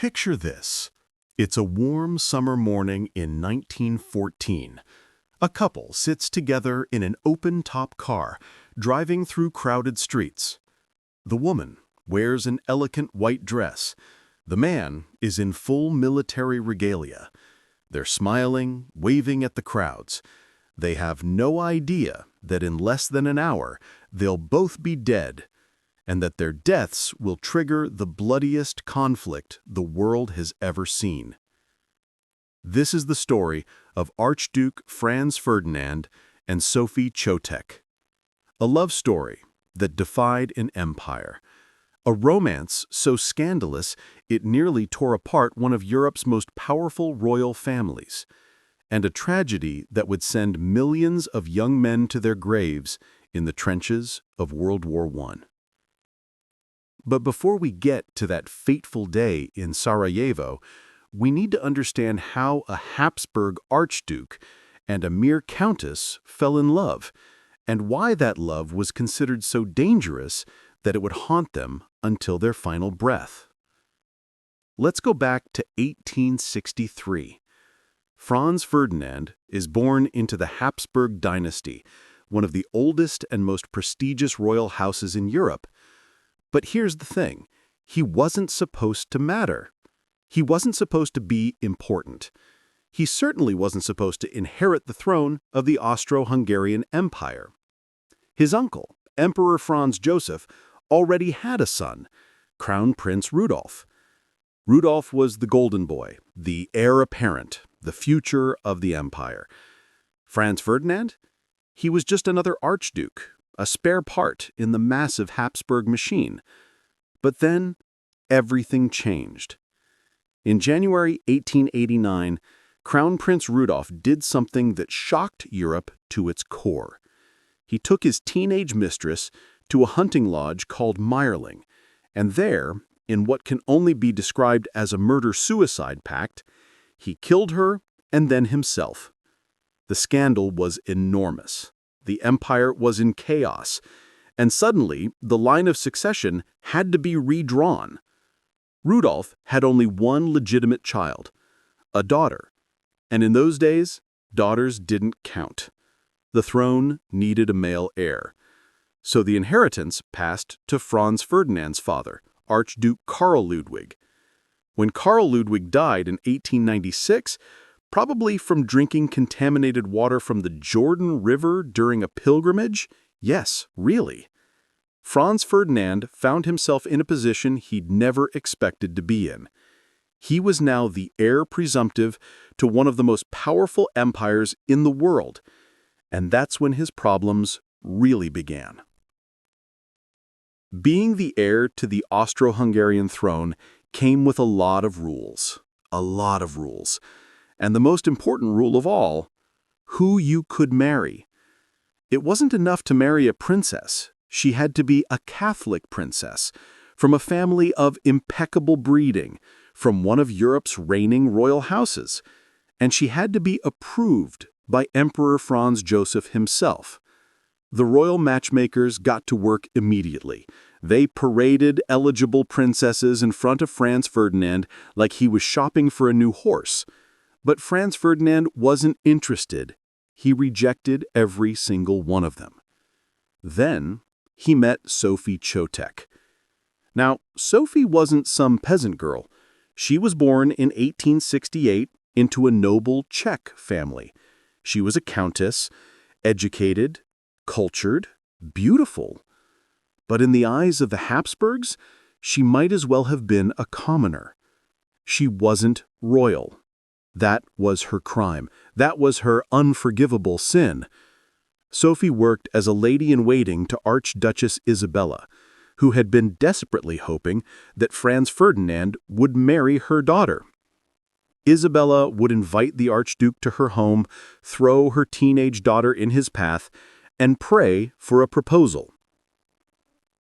Picture this. It's a warm summer morning in 1914. A couple sits together in an open-top car, driving through crowded streets. The woman wears an elegant white dress. The man is in full military regalia. They're smiling, waving at the crowds. They have no idea that in less than an hour, they'll both be dead, and that their deaths will trigger the bloodiest conflict the world has ever seen. This is the story of Archduke Franz Ferdinand and Sophie Chotek. A love story that defied an empire. A romance so scandalous it nearly tore apart one of Europe's most powerful royal families. And a tragedy that would send millions of young men to their graves in the trenches of World War I. But before we get to that fateful day in Sarajevo, we need to understand how a Habsburg Archduke and a mere countess fell in love, and why that love was considered so dangerous that it would haunt them until their final breath. Let's go back to 1863. Franz Ferdinand is born into the Habsburg dynasty, one of the oldest and most prestigious royal houses in Europe. But here's the thing, he wasn't supposed to matter. He wasn't supposed to be important. He certainly wasn't supposed to inherit the throne of the Austro-Hungarian Empire. His uncle, Emperor Franz Joseph, already had a son, Crown Prince Rudolf. Rudolf was the golden boy, the heir apparent, the future of the empire. Franz Ferdinand? He was just another archduke, a spare part in the massive Habsburg machine. But then, everything changed. In January 1889, Crown Prince Rudolf did something that shocked Europe to its core. He took his teenage mistress to a hunting lodge called Meierling, and there, in what can only be described as a murder-suicide pact, he killed her and then himself. The scandal was enormous. The empire was in chaos, and suddenly the line of succession had to be redrawn. Rudolf had only one legitimate child, a daughter, and in those days, daughters didn't count. The throne needed a male heir. So the inheritance passed to Franz Ferdinand's father, Archduke Karl Ludwig. When Karl Ludwig died in 1896, probably from drinking contaminated water from the Jordan River during a pilgrimage? Yes, really. Franz Ferdinand found himself in a position he'd never expected to be in. He was now the heir presumptive to one of the most powerful empires in the world, and that's when his problems really began. Being the heir to the Austro-Hungarian throne came with a lot of rules. And the most important rule of all, who you could marry. It wasn't enough to marry a princess. She had to be a Catholic princess, from a family of impeccable breeding, from one of Europe's reigning royal houses. And she had to be approved by Emperor Franz Joseph himself. The royal matchmakers got to work immediately. They paraded eligible princesses in front of Franz Ferdinand like he was shopping for a new horse. But Franz Ferdinand wasn't interested. He rejected every single one of them. Then he met Sophie Chotek. Now, Sophie wasn't some peasant girl. She was born in 1868 into a noble Czech family. She was a countess, educated, cultured, beautiful. But in the eyes of the Habsburgs, she might as well have been a commoner. She wasn't royal. That was her crime. That was her unforgivable sin. Sophie worked as a lady-in-waiting to Archduchess Isabella, who had been desperately hoping that Franz Ferdinand would marry her daughter. Isabella would invite the Archduke to her home, throw her teenage daughter in his path, and pray for a proposal.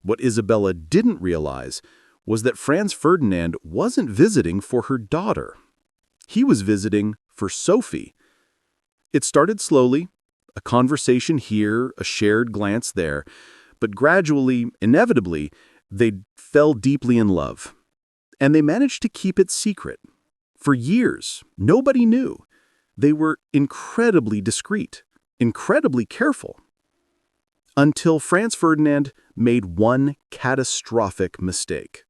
What Isabella didn't realize was that Franz Ferdinand wasn't visiting for her daughter. He was visiting for Sophie. It started slowly, a conversation here, a shared glance there, but gradually, inevitably, they fell deeply in love. And they managed to keep it secret. For years, nobody knew. They were incredibly discreet, incredibly careful. Until Franz Ferdinand made one catastrophic mistake.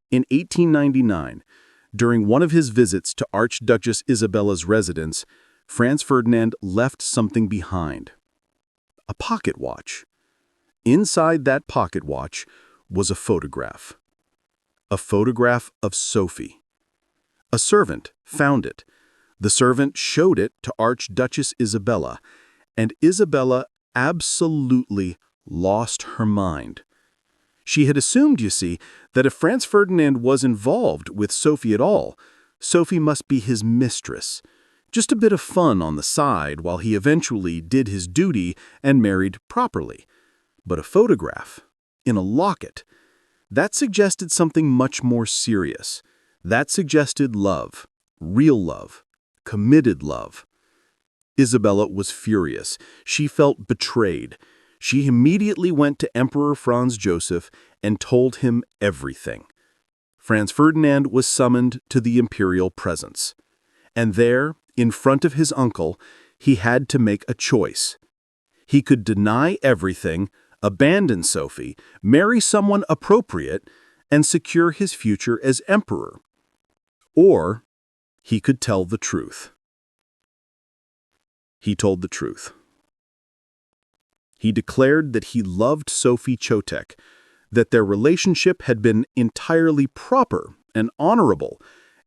In 1899, during one of his visits to Archduchess Isabella's residence, Franz Ferdinand left something behind. A pocket watch. Inside that pocket watch was a photograph. A photograph of Sophie. A servant found it. The servant showed it to Archduchess Isabella, and Isabella absolutely lost her mind. She had assumed, you see, that if Franz Ferdinand was involved with Sophie at all, Sophie must be his mistress. Just a bit of fun on the side while he eventually did his duty and married properly. But a photograph, in a locket, that suggested something much more serious. That suggested love, real love, committed love. Isabella was furious. She felt betrayed. She immediately went to Emperor Franz Joseph and told him everything. Franz Ferdinand was summoned to the imperial presence. And there, in front of his uncle, he had to make a choice. He could deny everything, abandon Sophie, marry someone appropriate, and secure his future as emperor. Or he could tell the truth. He told the truth. He declared that he loved Sophie Chotek, that their relationship had been entirely proper and honorable,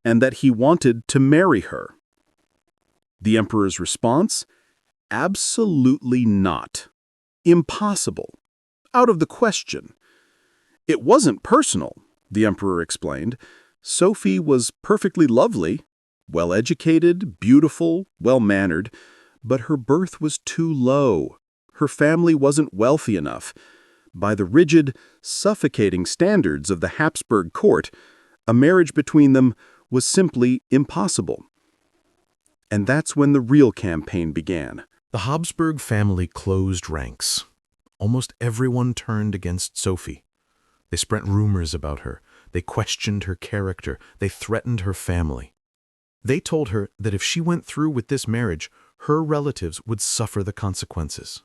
and that he wanted to marry her. The emperor's response? Absolutely not. Impossible. Out of the question. It wasn't personal, the emperor explained. Sophie was perfectly lovely, well-educated, beautiful, well-mannered, but her birth was too low. Her family wasn't wealthy enough. By the rigid, suffocating standards of the Habsburg court, a marriage between them was simply impossible. And that's when the real campaign began. The Habsburg family closed ranks. Almost everyone turned against Sophie. They spread rumors about her. They questioned her character. They threatened her family. They told her that if she went through with this marriage, her relatives would suffer the consequences.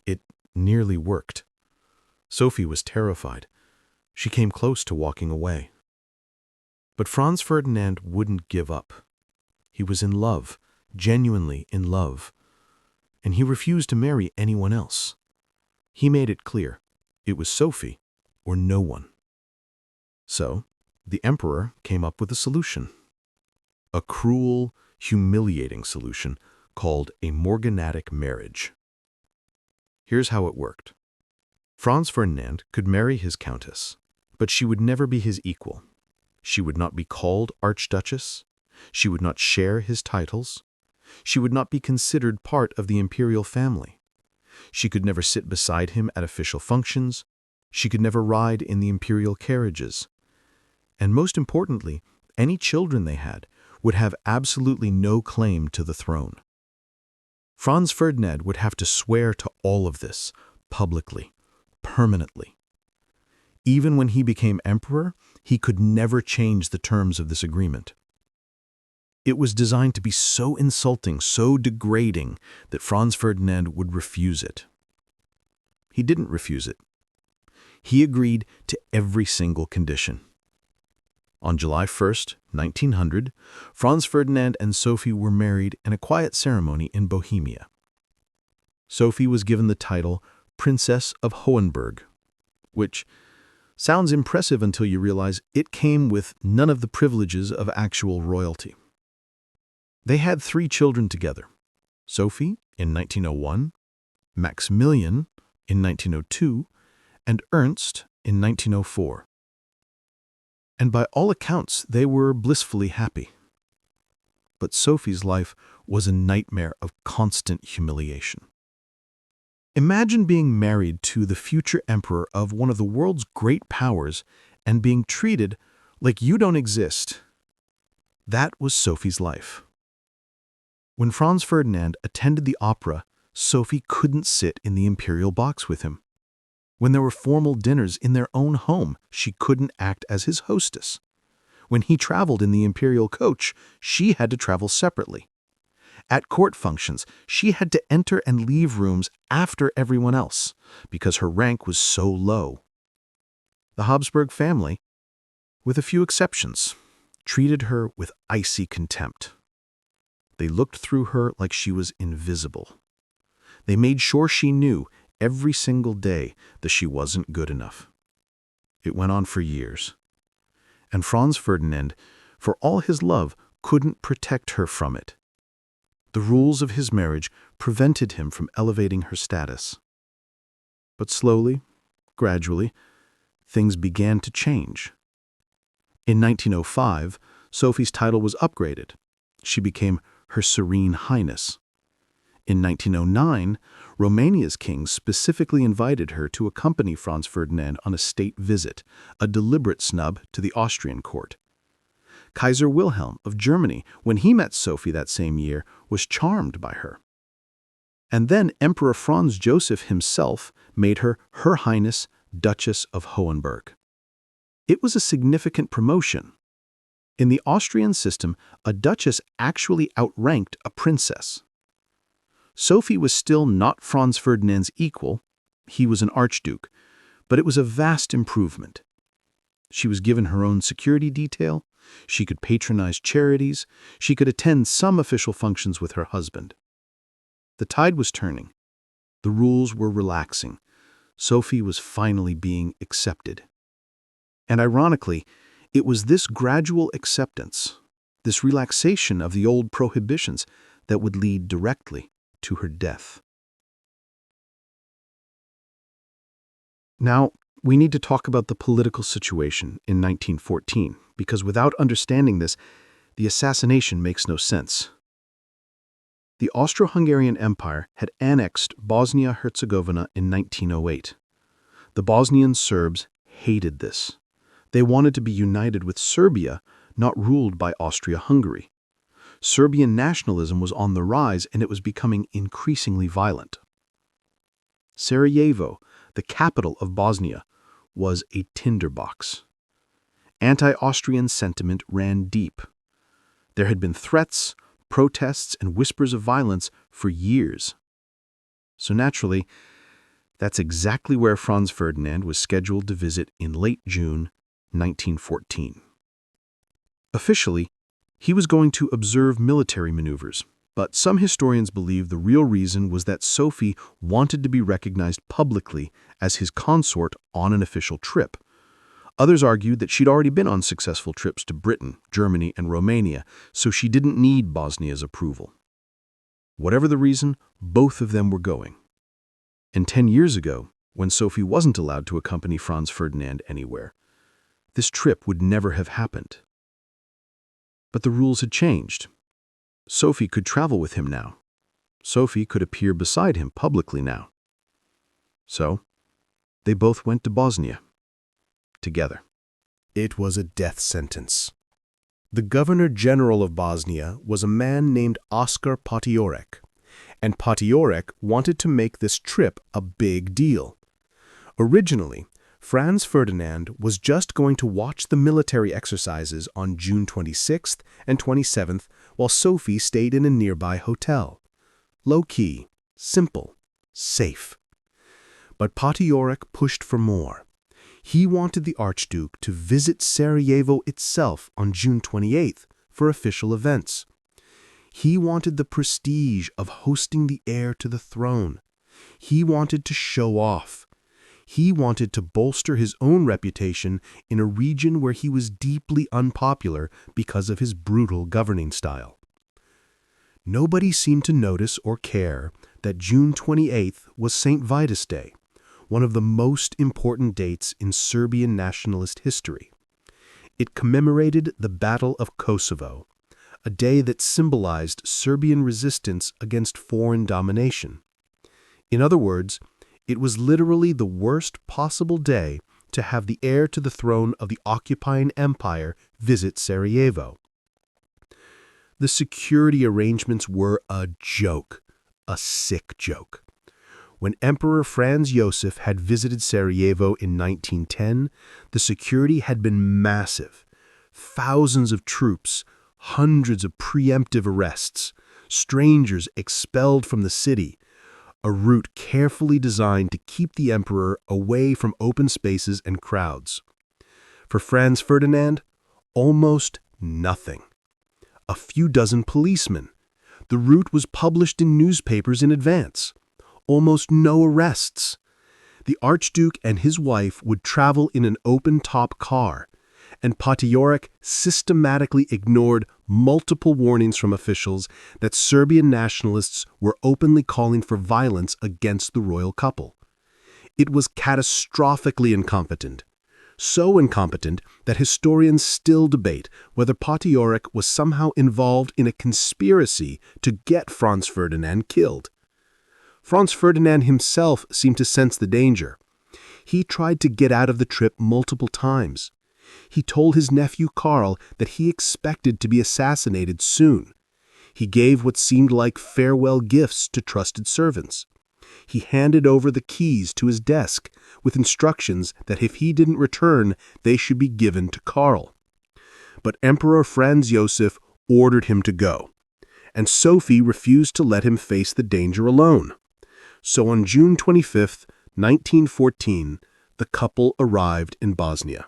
It nearly worked. Sophie was terrified. She came close to walking away. But Franz Ferdinand wouldn't give up. He was in love, genuinely in love, and he refused to marry anyone else. He made it clear, it was Sophie or no one. So, the emperor came up with a solution. A cruel, humiliating solution called a morganatic marriage. Here's how it worked. Franz Ferdinand could marry his countess, but she would never be his equal. She would not be called Archduchess. She would not share his titles. She would not be considered part of the imperial family. She could never sit beside him at official functions. She could never ride in the imperial carriages. And most importantly, any children they had would have absolutely no claim to the throne. Franz Ferdinand would have to swear to all of this, publicly, permanently. Even when he became emperor, he could never change the terms of this agreement. It was designed to be so insulting, so degrading, that Franz Ferdinand would refuse it. He didn't refuse it. He agreed to every single condition. On July 1st, 1900, Franz Ferdinand and Sophie were married in a quiet ceremony in Bohemia. Sophie was given the title Princess of Hohenberg, which sounds impressive until you realize it came with none of the privileges of actual royalty. They had 3 children together, Sophie in 1901, Maximilian in 1902, and Ernst in 1904. And by all accounts, they were blissfully happy. But Sophie's life was a nightmare of constant humiliation. Imagine being married to the future emperor of one of the world's great powers and being treated like you don't exist. That was Sophie's life. When Franz Ferdinand attended the opera, Sophie couldn't sit in the imperial box with him. When there were formal dinners in their own home, she couldn't act as his hostess. When he traveled in the imperial coach, she had to travel separately. At court functions, she had to enter and leave rooms after everyone else because her rank was so low. The Habsburg family, with a few exceptions, treated her with icy contempt. They looked through her like she was invisible. They made sure she knew every single day that she wasn't good enough. It went on for years. And Franz Ferdinand, for all his love, couldn't protect her from it. The rules of his marriage prevented him from elevating her status. But slowly, gradually, things began to change. In 1905, Sophie's title was upgraded. She became Her Serene Highness. In 1909, Romania's king specifically invited her to accompany Franz Ferdinand on a state visit, a deliberate snub to the Austrian court. Kaiser Wilhelm of Germany, when he met Sophie that same year, was charmed by her. And then Emperor Franz Joseph himself made her Her Highness Duchess of Hohenberg. It was a significant promotion. In the Austrian system, a duchess actually outranked a princess. Sophie was still not Franz Ferdinand's equal. He was an archduke, but it was a vast improvement. She was given her own security detail. She could patronize charities. She could attend some official functions with her husband. The tide was turning. The rules were relaxing. Sophie was finally being accepted. And ironically, it was this gradual acceptance, this relaxation of the old prohibitions, that would lead directly to her death. Now, we need to talk about the political situation in 1914, because without understanding this, the assassination makes no sense. The Austro-Hungarian Empire had annexed Bosnia-Herzegovina in 1908. The Bosnian Serbs hated this. They wanted to be united with Serbia, not ruled by Austria-Hungary. Serbian nationalism was on the rise, and it was becoming increasingly violent. Sarajevo, the capital of Bosnia, was a tinderbox. Anti-Austrian sentiment ran deep. There had been threats, protests, and whispers of violence for years. So naturally, that's exactly where Franz Ferdinand was scheduled to visit in late June 1914. Officially, he was going to observe military maneuvers, but some historians believe the real reason was that Sophie wanted to be recognized publicly as his consort on an official trip. Others argued that she'd already been on successful trips to Britain, Germany, and Romania, so she didn't need Bosnia's approval. Whatever the reason, both of them were going. And 10 years ago, when Sophie wasn't allowed to accompany Franz Ferdinand anywhere, this trip would never have happened. But the rules had changed. Sophie could travel with him now. Sophie could appear beside him publicly now. So, they both went to Bosnia. Together. It was a death sentence. The Governor-General of Bosnia was a man named Oskar Potiorek, and Potiorek wanted to make this trip a big deal. Originally, Franz Ferdinand was just going to watch the military exercises on June 26th and 27th while Sophie stayed in a nearby hotel. Low-key, simple, safe. But Potiorek pushed for more. He wanted the Archduke to visit Sarajevo itself on June 28th for official events. He wanted the prestige of hosting the heir to the throne. He wanted to show off. He wanted to bolster his own reputation in a region where he was deeply unpopular because of his brutal governing style. Nobody seemed to notice or care that June 28th was St. Vitus Day, one of the most important dates in Serbian nationalist history. It commemorated the Battle of Kosovo, a day that symbolized Serbian resistance against foreign domination. In other words, it was literally the worst possible day to have the heir to the throne of the occupying empire visit Sarajevo. The security arrangements were a joke, a sick joke. When Emperor Franz Joseph had visited Sarajevo in 1910, the security had been massive. Thousands of troops, hundreds of preemptive arrests, strangers expelled from the city, a route carefully designed to keep the emperor away from open spaces and crowds. For Franz Ferdinand, almost nothing. A few dozen policemen. The route was published in newspapers in advance. Almost no arrests. The Archduke and his wife would travel in an open-top car, and Potiorek systematically ignored multiple warnings from officials that Serbian nationalists were openly calling for violence against the royal couple. It was catastrophically incompetent. So incompetent that historians still debate whether Potiorek was somehow involved in a conspiracy to get Franz Ferdinand killed. Franz Ferdinand himself seemed to sense the danger. He tried to get out of the trip multiple times. He told his nephew Karl that he expected to be assassinated soon. He gave what seemed like farewell gifts to trusted servants. He handed over the keys to his desk with instructions that if he didn't return, they should be given to Karl. But Emperor Franz Joseph ordered him to go, and Sophie refused to let him face the danger alone. So on June 25, 1914, the couple arrived in Bosnia.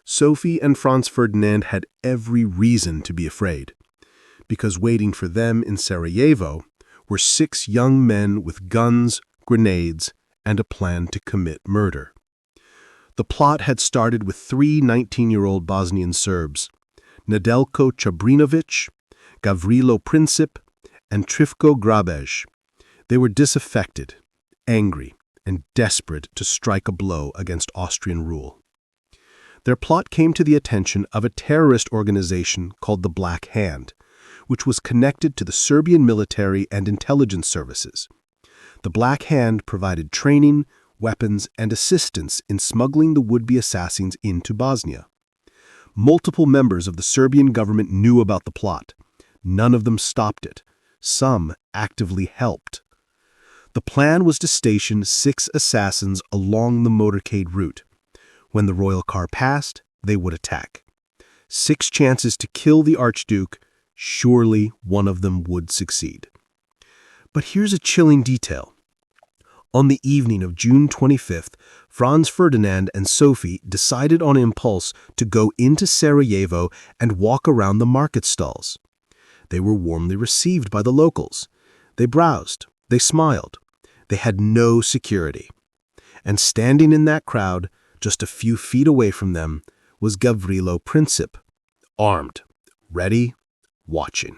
Sophie and Franz Ferdinand had every reason to be afraid, because waiting for them in Sarajevo were 6 young men with guns, grenades, and a plan to commit murder. The plot had started with 3 19-year-old Bosnian Serbs, Nedeljko Čabrinović, Gavrilo Princip, and Trifko Grabej. They were disaffected, angry, and desperate to strike a blow against Austrian rule. Their plot came to the attention of a terrorist organization called the Black Hand, which was connected to the Serbian military and intelligence services. The Black Hand provided training, weapons, and assistance in smuggling the would-be assassins into Bosnia. Multiple members of the Serbian government knew about the plot. None of them stopped it. Some actively helped. The plan was to station 6 assassins along the motorcade route. When the royal car passed, they would attack. 6 chances to kill the Archduke. Surely one of them would succeed. But here's a chilling detail. On the evening of June 25th, Franz Ferdinand and Sophie decided on impulse to go into Sarajevo and walk around the market stalls. They were warmly received by the locals. They browsed. They smiled. They had no security. And standing in that crowd, just a few feet away from them, was Gavrilo Princip, armed, ready, watching.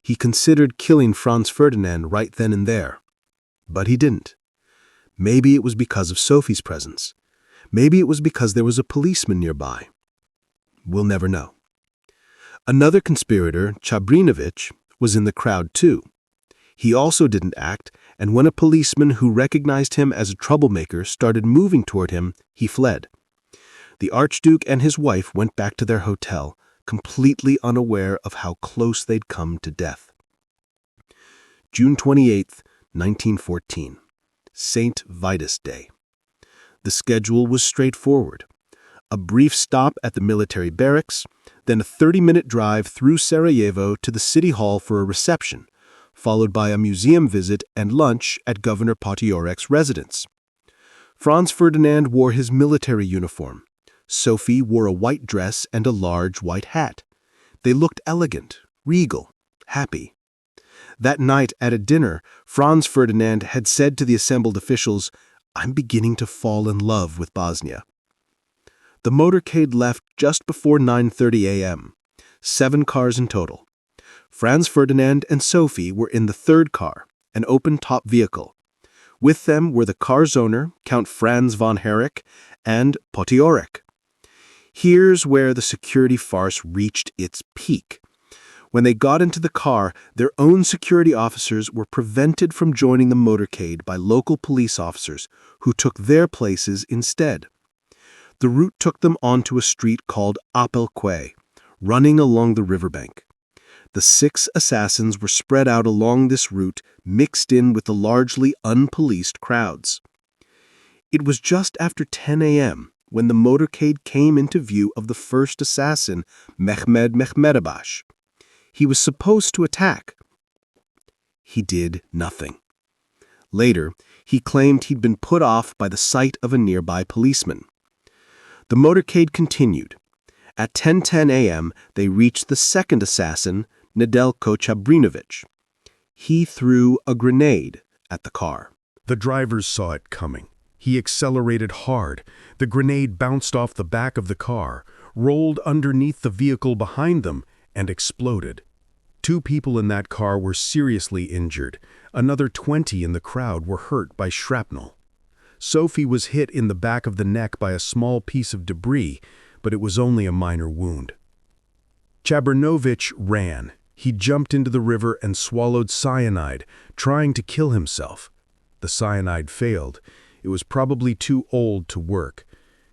He considered killing Franz Ferdinand right then and there, but he didn't. Maybe it was because of Sophie's presence. Maybe it was because there was a policeman nearby. We'll never know. Another conspirator, Čabrinović, was in the crowd too. He also didn't act, and when a policeman who recognized him as a troublemaker started moving toward him, he fled. The Archduke and his wife went back to their hotel, completely unaware of how close they'd come to death. June 28, 1914, St. Vitus Day. The schedule was straightforward. A brief stop at the military barracks, then a 30-minute drive through Sarajevo to the city hall for a reception, followed by a museum visit and lunch at Governor Potiorek's residence. Franz Ferdinand wore his military uniform. Sophie wore a white dress and a large white hat. They looked elegant, regal, happy. That night at a dinner, Franz Ferdinand had said to the assembled officials, "I'm beginning to fall in love with Bosnia." The motorcade left just before 9:30 a.m., 7 cars in total. Franz Ferdinand and Sophie were in the 3rd car, an open-top vehicle. With them were the car's owner, Count Franz von Herrick, and Potiorek. Here's where the security farce reached its peak. When they got into the car, their own security officers were prevented from joining the motorcade by local police officers who took their places instead. The route took them onto a street called Apelquay, running along the riverbank. The 6 assassins were spread out along this route, mixed in with the largely unpoliced crowds. It was just after 10 a.m. when the motorcade came into view of the first assassin, Mehmed Mehmedabash. He was supposed to attack. He did nothing. Later, he claimed he'd been put off by the sight of a nearby policeman. The motorcade continued. At 10:10 a.m., they reached the second assassin, Nedeljko Chabrinovich. He threw a grenade at the car. The drivers saw it coming. He accelerated hard. The grenade bounced off the back of the car, rolled underneath the vehicle behind them, and exploded. 2 people in that car were seriously injured. Another 20 in the crowd were hurt by shrapnel. Sophie was hit in the back of the neck by a small piece of debris, but it was only a minor wound. Chabrinovich ran. He jumped into the river and swallowed cyanide, trying to kill himself. The cyanide failed. It was probably too old to work.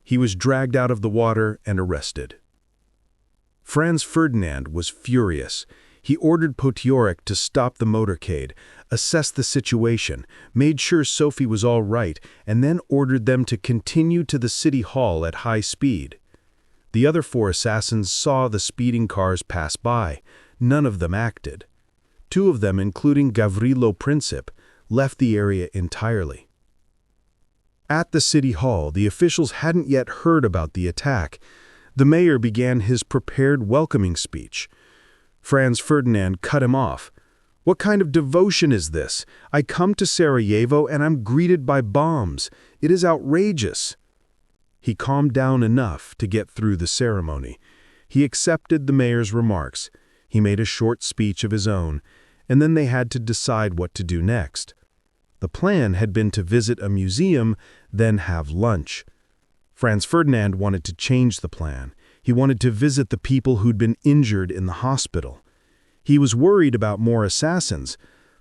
He was dragged out of the water and arrested. Franz Ferdinand was furious. He ordered Potiorek to stop the motorcade, assess the situation, made sure Sophie was all right, and then ordered them to continue to the city hall at high speed. The other 4 assassins saw the speeding cars pass by. None of them acted. 2 of them, including Gavrilo Princip, left the area entirely. At the city hall, the officials hadn't yet heard about the attack. The mayor began his prepared welcoming speech. Franz Ferdinand cut him off. "What kind of devotion is this? I come to Sarajevo and I'm greeted by bombs. It is outrageous." He calmed down enough to get through the ceremony. He accepted the mayor's remarks. He made a short speech of his own, and then they had to decide what to do next. The plan had been to visit a museum, then have lunch. Franz Ferdinand wanted to change the plan. He wanted to visit the people who'd been injured in the hospital. He was worried about more assassins.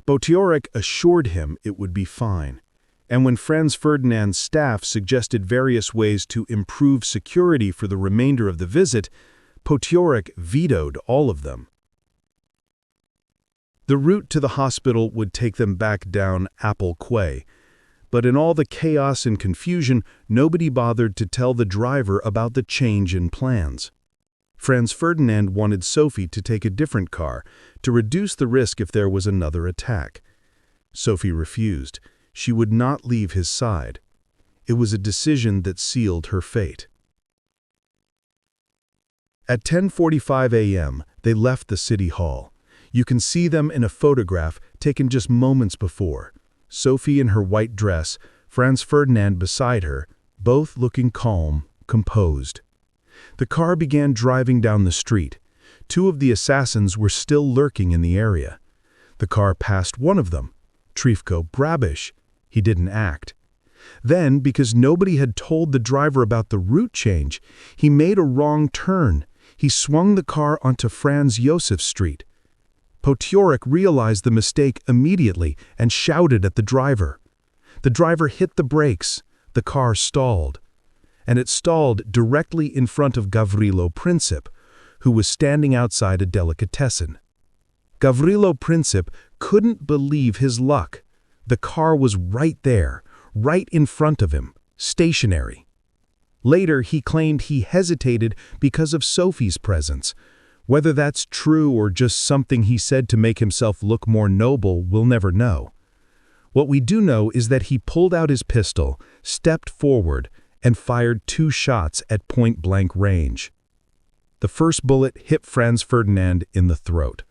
Potiorek assured him it would be fine. And when Franz Ferdinand's staff suggested various ways to improve security for the remainder of the visit, Potiorek vetoed all of them. The route to the hospital would take them back down Apple Quay. But in all the chaos and confusion, nobody bothered to tell the driver about the change in plans. Franz Ferdinand wanted Sophie to take a different car, to reduce the risk if there was another attack. Sophie refused. She would not leave his side. It was a decision that sealed her fate. At 10:45 a.m., they left the city hall. You can see them in a photograph taken just moments before. Sophie in her white dress, Franz Ferdinand beside her, both looking calm, composed. The car began driving down the street. 2 of the assassins were still lurking in the area. The car passed one of them, Trifko Brabish. He didn't act. Then, because nobody had told the driver about the route change, he made a wrong turn. He swung the car onto Franz Josef Street. Potiorek realized the mistake immediately and shouted at the driver. The driver hit the brakes. The car stalled. And it stalled directly in front of Gavrilo Princip, who was standing outside a delicatessen. Gavrilo Princip couldn't believe his luck. The car was right there, right in front of him, stationary. Later, he claimed he hesitated because of Sophie's presence. Whether that's true or just something he said to make himself look more noble, we'll never know. What we do know is that he pulled out his pistol, stepped forward, and fired 2 shots at point-blank range. The first bullet hit Franz Ferdinand in the throat.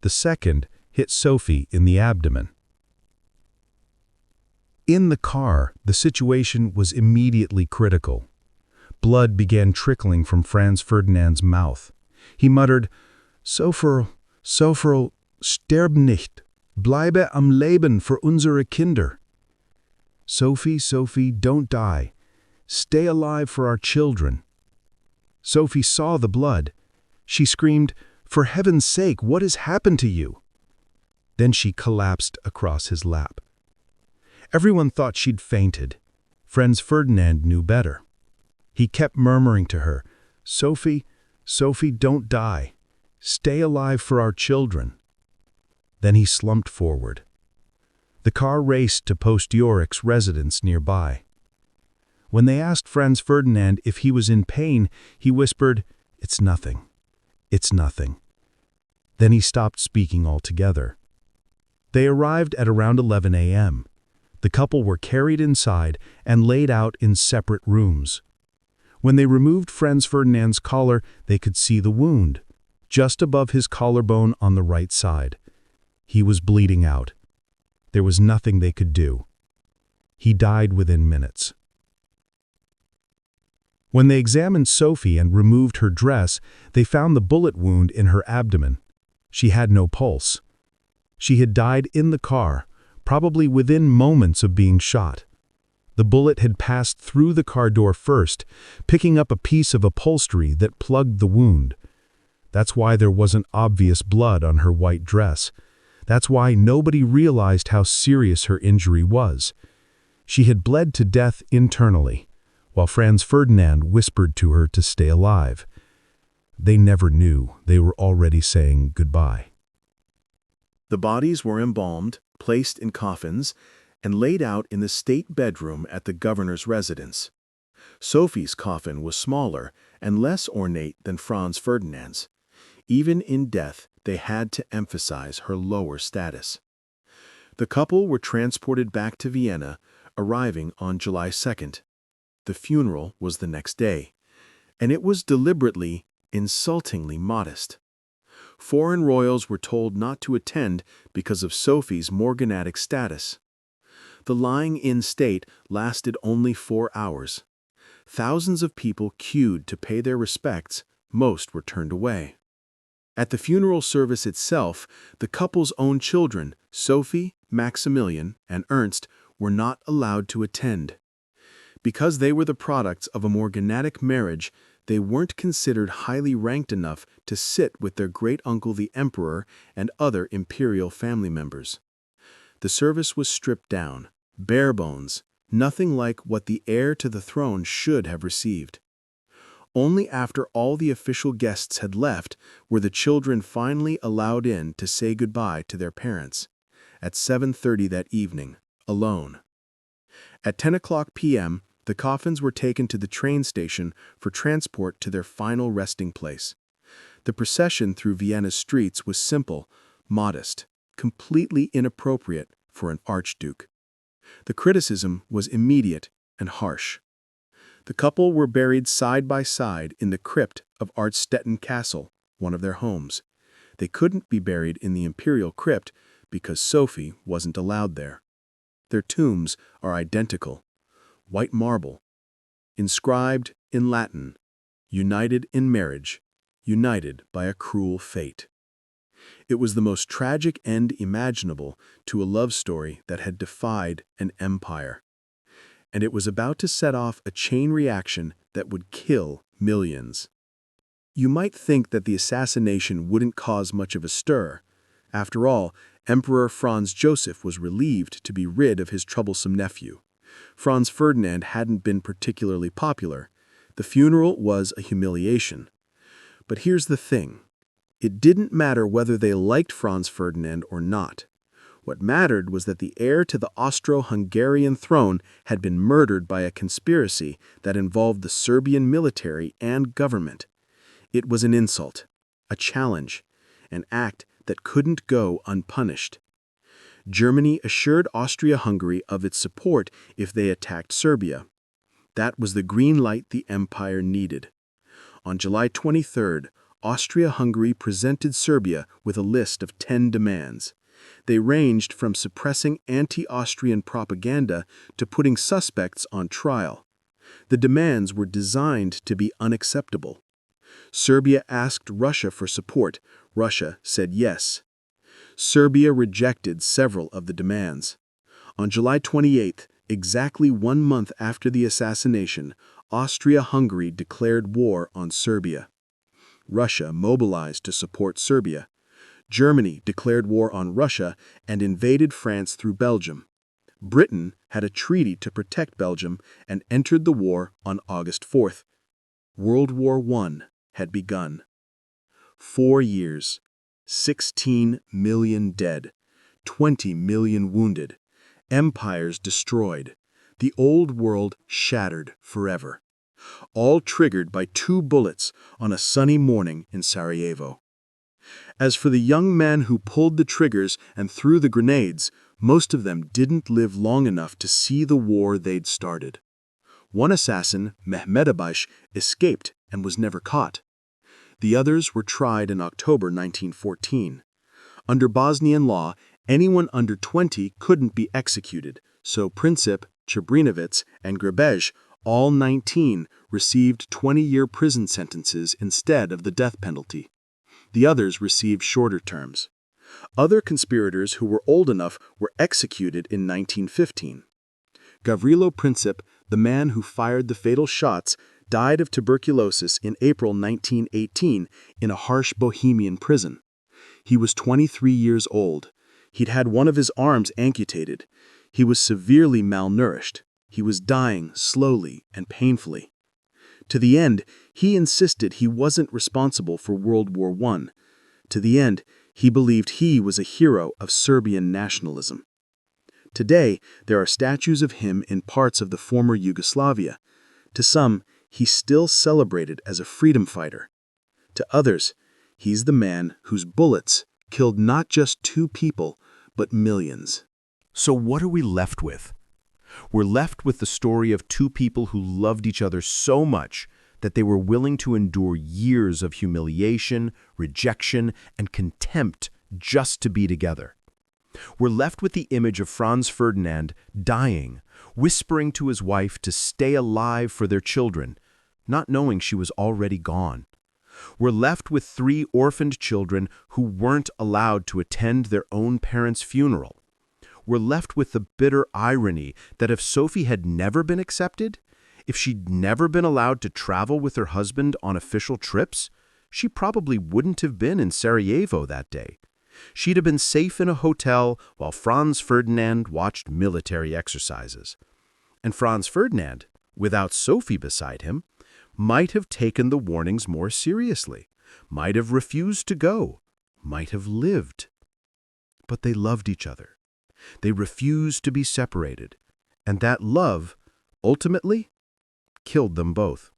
The second hit Sophie in the abdomen. In the car, the situation was immediately critical. Blood began trickling from Franz Ferdinand's mouth. He muttered, Sophie, sterb nicht, bleibe am Leben für unsere Kinder. Sophie, Sophie, don't die. Stay alive for our children. Sophie saw the blood. She screamed, For heaven's sake, what has happened to you? Then she collapsed across his lap. Everyone thought she'd fainted. Franz Ferdinand knew better. He kept murmuring to her, Sophie, Sophie, don't die. Stay alive for our children." Then he slumped forward. The car raced to Post-Yorik's residence nearby. When they asked Franz Ferdinand if he was in pain, he whispered, "It's nothing. It's nothing." Then he stopped speaking altogether. They arrived at around 11 a.m. The couple were carried inside and laid out in separate rooms. When they removed Franz Ferdinand's collar, they could see the wound, just above his collarbone on the right side. He was bleeding out. There was nothing they could do. He died within minutes. When they examined Sophie and removed her dress, they found the bullet wound in her abdomen. She had no pulse. She had died in the car, probably within moments of being shot. The bullet had passed through the car door first, picking up a piece of upholstery that plugged the wound. That's why there wasn't obvious blood on her white dress. That's why nobody realized how serious her injury was. She had bled to death internally, while Franz Ferdinand whispered to her to stay alive. They never knew they were already saying goodbye. The bodies were embalmed, placed in coffins, and laid out in the state bedroom at the governor's residence. Sophie's coffin was smaller and less ornate than Franz Ferdinand's. Even in death, they had to emphasize her lower status. The couple were transported back to Vienna, arriving on July 2nd. The funeral was the next day, and it was deliberately, insultingly modest. Foreign royals were told not to attend because of Sophie's morganatic status. The lying-in state lasted only 4 hours. Thousands of people queued to pay their respects, most were turned away. At the funeral service itself, the couple's own children, Sophie, Maximilian, and Ernst, were not allowed to attend. Because they were the products of a morganatic marriage, they weren't considered highly ranked enough to sit with their great-uncle the emperor and other imperial family members. The service was stripped down, bare bones, nothing like what the heir to the throne should have received. Only after all the official guests had left were the children finally allowed in to say goodbye to their parents, at 7:30 that evening, alone. At 10 p.m., the coffins were taken to the train station for transport to their final resting place. The procession through Vienna's streets was simple, modest, completely inappropriate for an archduke. The criticism was immediate and harsh. The couple were buried side by side in the crypt of Archstetten Castle, one of their homes. They couldn't be buried in the imperial crypt because Sophie wasn't allowed there. Their tombs are identical, white marble, inscribed in Latin, united in marriage, united by a cruel fate. It was the most tragic end imaginable to a love story that had defied an empire. And it was about to set off a chain reaction that would kill millions. You might think that the assassination wouldn't cause much of a stir. After all, Emperor Franz Joseph was relieved to be rid of his troublesome nephew. Franz Ferdinand hadn't been particularly popular. The funeral was a humiliation. But here's the thing. It didn't matter whether they liked Franz Ferdinand or not. What mattered was that the heir to the Austro-Hungarian throne had been murdered by a conspiracy that involved the Serbian military and government. It was an insult, a challenge, an act that couldn't go unpunished. Germany assured Austria-Hungary of its support if they attacked Serbia. That was the green light the empire needed. On July 23rd, Austria-Hungary presented Serbia with a list of 10 demands. They ranged from suppressing anti-Austrian propaganda to putting suspects on trial. The demands were designed to be unacceptable. Serbia asked Russia for support. Russia said yes. Serbia rejected several of the demands. On July 28th, exactly 1 month after the assassination, Austria-Hungary declared war on Serbia. Russia mobilized to support Serbia. Germany declared war on Russia and invaded France through Belgium. Britain had a treaty to protect Belgium and entered the war on August 4th. World War I had begun. 4 years, 16 million dead, 20 million wounded, empires destroyed, the old world shattered forever. All triggered by 2 bullets on a sunny morning in Sarajevo. As for the young man who pulled the triggers and threw the grenades, most of them didn't live long enough to see the war they'd started. One assassin, Mehmedabaj, escaped and was never caught. The others were tried in October 1914. Under Bosnian law, anyone under 20 couldn't be executed, so Princip, Čebrinović, and Grebej, all 19, received 20-year prison sentences instead of the death penalty. The others received shorter terms. Other conspirators who were old enough were executed in 1915. Gavrilo Princip, the man who fired the fatal shots, died of tuberculosis in April 1918 in a harsh Bohemian prison. He was 23 years old. He'd had one of his arms amputated. He was severely malnourished. He was dying slowly and painfully. To the end, he insisted he wasn't responsible for World War I. To the end, he believed he was a hero of Serbian nationalism. Today, there are statues of him in parts of the former Yugoslavia. To some, he's still celebrated as a freedom fighter. To others, he's the man whose bullets killed not just 2 people, but millions. So what are we left with? We're left with the story of 2 people who loved each other so much that they were willing to endure years of humiliation, rejection, and contempt just to be together. We're left with the image of Franz Ferdinand dying, whispering to his wife to stay alive for their children, not knowing she was already gone. We're left with 3 orphaned children who weren't allowed to attend their own parents' funeral. We're left with the bitter irony that if Sophie had never been accepted, if she'd never been allowed to travel with her husband on official trips, she probably wouldn't have been in Sarajevo that day. She'd have been safe in a hotel while Franz Ferdinand watched military exercises. And Franz Ferdinand, without Sophie beside him, might have taken the warnings more seriously, might have refused to go, might have lived. But they loved each other. They refused to be separated, and that love, ultimately, killed them both.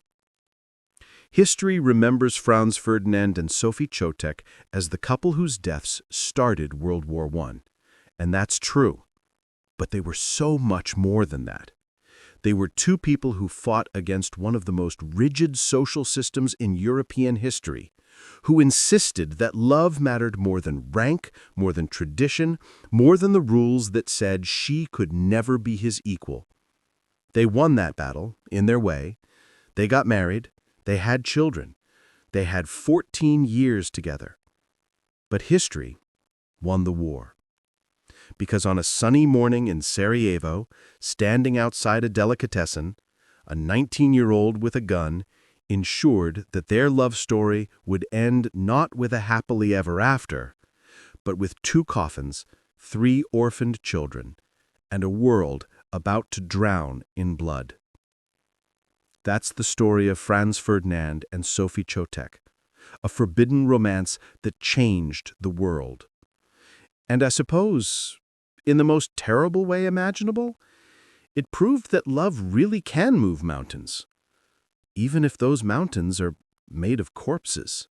History remembers Franz Ferdinand and Sophie Chotek as the couple whose deaths started World War I, and that's true. But they were so much more than that. They were 2 people who fought against one of the most rigid social systems in European history, who insisted that love mattered more than rank, more than tradition, more than the rules that said she could never be his equal. They won that battle, in their way. They got married. They had children. They had 14 years together. But history won the war. Because on a sunny morning in Sarajevo, standing outside a delicatessen, a 19-year-old with a gun ensured that their love story would end not with a happily ever after, but with 2 coffins, 3 orphaned children, and a world about to drown in blood. That's the story of Franz Ferdinand and Sophie Chotek, a forbidden romance that changed the world. And I suppose, in the most terrible way imaginable, it proved that love really can move mountains, even if those mountains are made of corpses.